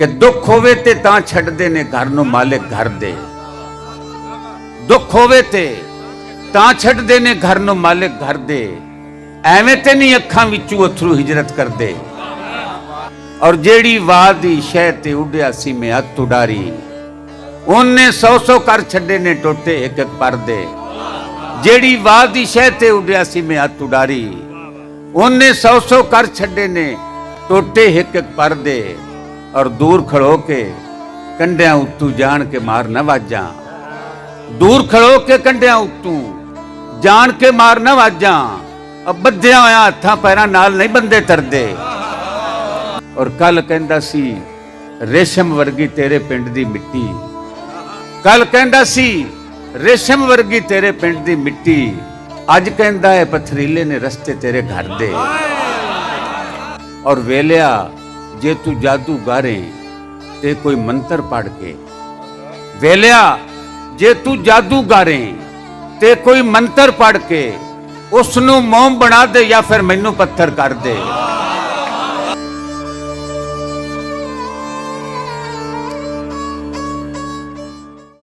कि दुख होवे ते तां छड्डदे ने घर नूं मालिक घर दे। दुख होवे ते तां छड्डदे ने घर नूं मालिक घर दे। एवें ते नहीं अखां विचों अथरू हिजरत करदे। और जेड़ी वाह दी शह ते उड्या सी मैं अत उडारी, उन्ने 100 कर छड्डे ने टोटे एक एक परदे। जेड़ी वाह दी शह ते उड्या सी मैं अत उडारी, उन्ने 100 कर छड्डे ने टोटे एक एक परदे। और दूर खड़ो के कंडियां उत्तू जान के मार न वाजा। दूर खड़ो के कंडियां उत्तू जान के मार न वाजा। अब बद्धिया होया हत्थां पैरां नाल नहीं बंदे तरदे। और कल कहंदा सी रेशम वर्गी तेरे पिंड दी मिट्टी, कल कहंदा सी रेशम वर्गी तेरे पिंड दी मिट्टी, अज कहंदा है पथरीले ने रस्ते तेरे घर दे। और वेलिया जे तू जादू गारे ते कोई मंत्र पढ़ के, वेलिया जे तू जादू गारे ते कोई मंत्र पढ़ के उसनू मोम बना दे या फिर मैनू पत्थर कर दे।